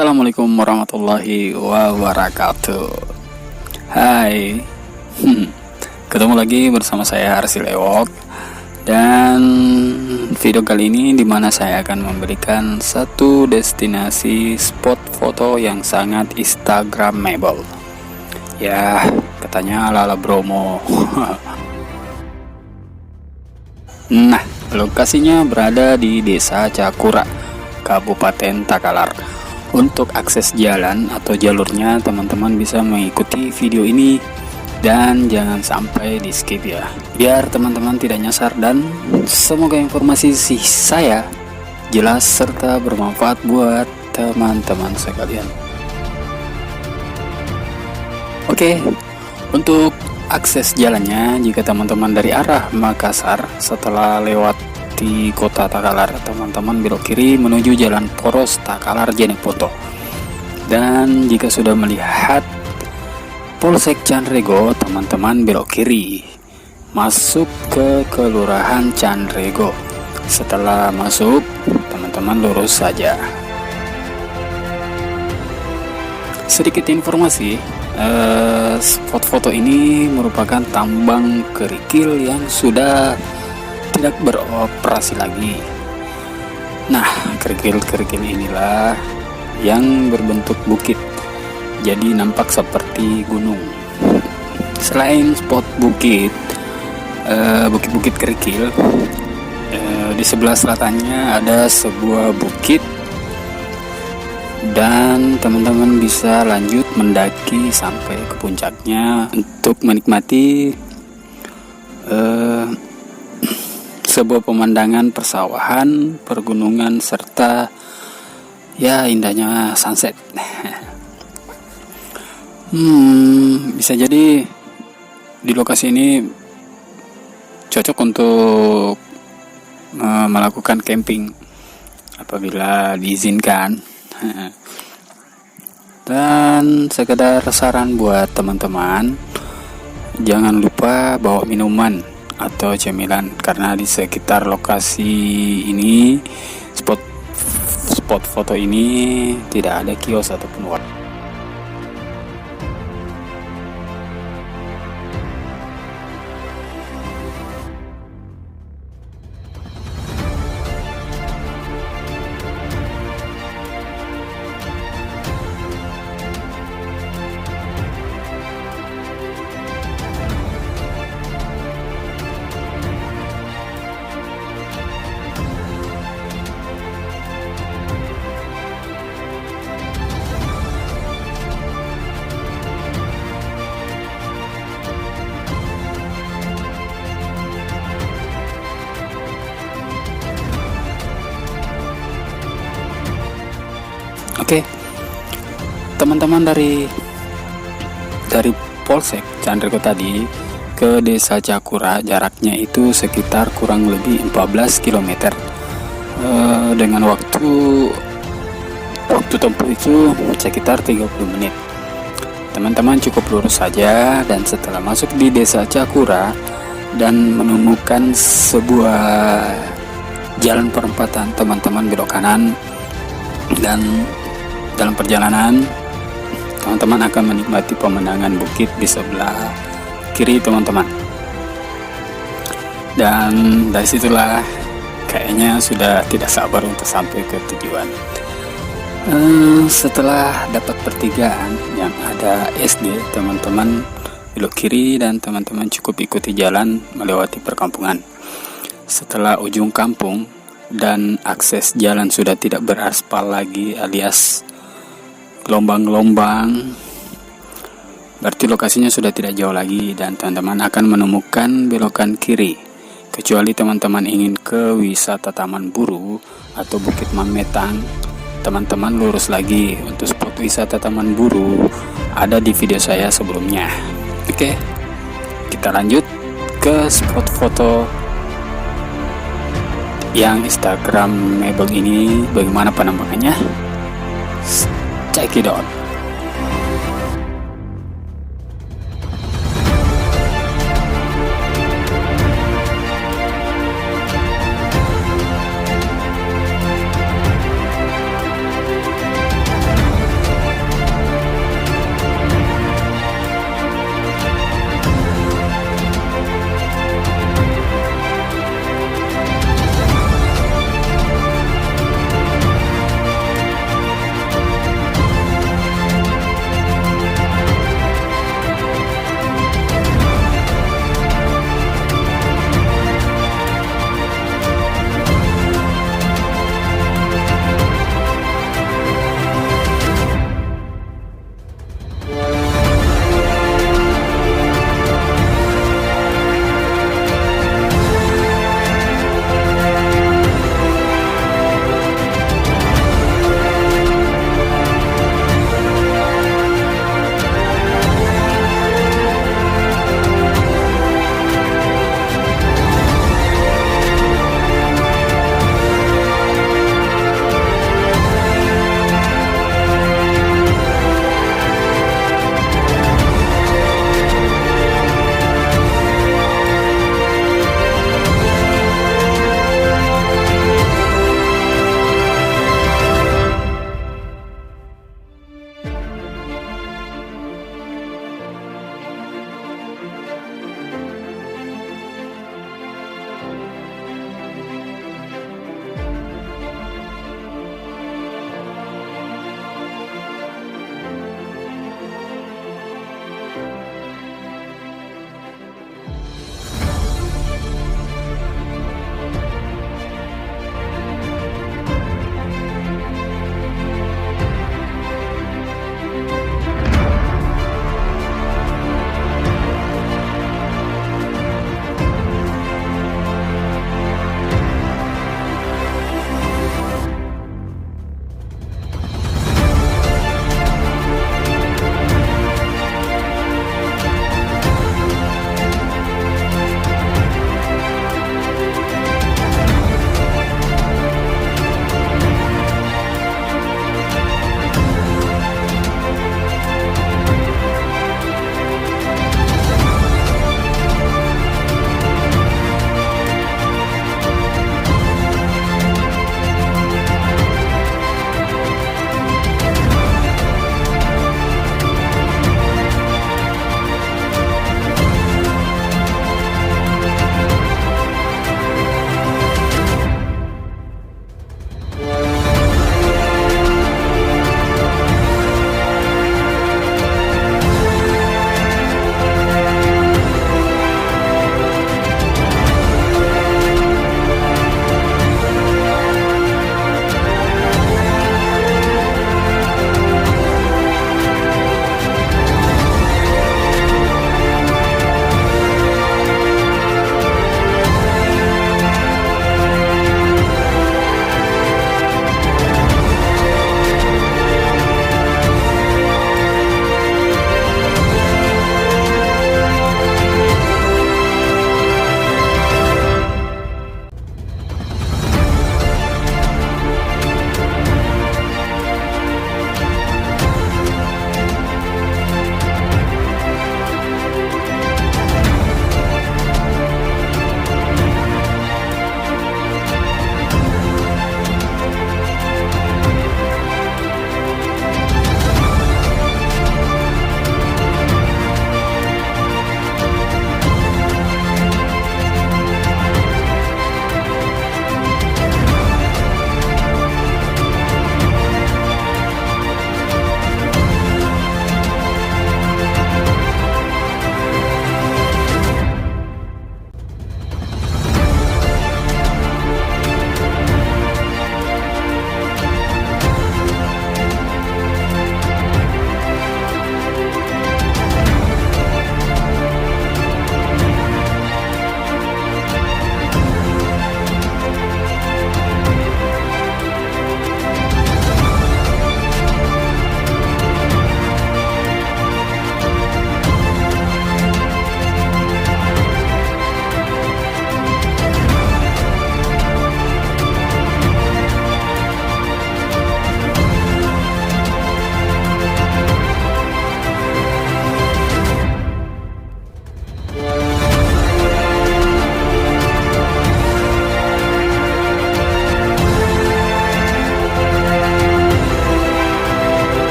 Assalamualaikum warahmatullahi wabarakatuh. Hai, ketemu lagi bersama saya Arsil Ewok. Dan video kali ini dimana saya akan memberikan satu destinasi spot foto yang sangat instagramable. Ya, katanya ala-ala Bromo. Nah, lokasinya berada di Desa Cakura, Kabupaten Takalar. Untuk akses jalan atau jalurnya, teman-teman bisa mengikuti video ini dan jangan sampai di skip ya, biar teman-teman tidak nyasar. Dan semoga informasi saya jelas serta bermanfaat buat teman-teman sekalian. Oke, untuk akses jalannya, jika teman-teman dari arah Makassar, setelah lewat di kota Takalar, teman-teman belok kiri menuju Jalan Poros Takalar Jeneponto. Dan jika sudah melihat Polsek Canrego, teman-teman belok kiri masuk ke Kelurahan Canrego. Setelah masuk, teman-teman lurus saja. Sedikit informasi, spot foto ini merupakan tambang kerikil yang sudah tidak beroperasi lagi. Nah, kerikil-kerikil inilah yang berbentuk bukit, jadi nampak seperti gunung. Selain spot bukit, bukit-bukit kerikil, di sebelah selatannya ada sebuah bukit, dan teman-teman bisa lanjut mendaki sampai ke puncaknya untuk menikmati sebuah pemandangan persawahan, pergunungan, serta ya indahnya sunset. Bisa jadi di lokasi ini cocok untuk melakukan camping apabila diizinkan. Dan sekedar saran buat teman-teman, jangan lupa bawa minuman atau cemilan, karena di sekitar lokasi ini, spot foto ini tidak ada kios ataupun warung. Oke, teman-teman dari Polsek Canrego tadi ke Desa Cakura, jaraknya itu sekitar kurang lebih 14 km. Dengan waktu tempuh itu sekitar 30 menit. Teman-teman cukup lurus saja, dan setelah masuk di Desa Cakura dan menemukan sebuah jalan perempatan, teman-teman belok kanan, dan dalam perjalanan teman-teman akan menikmati pemandangan bukit di sebelah kiri teman-teman. Dan dari situlah kayaknya sudah tidak sabar untuk sampai ke tujuan. Setelah dapat pertigaan yang ada SD, teman-teman belok kiri dan teman-teman cukup ikuti jalan melewati perkampungan. Setelah ujung kampung dan akses jalan sudah tidak beraspal lagi, alias gelombang-gelombang, berarti lokasinya sudah tidak jauh lagi dan teman-teman akan menemukan belokan kiri. Kecuali teman-teman ingin ke wisata Taman Buru atau Bukit Mametang, teman-teman lurus lagi. Untuk spot wisata Taman Buru ada di video saya sebelumnya. Oke, kita lanjut ke spot foto yang instagramable ini. Bagaimana penambangannya? Check it out.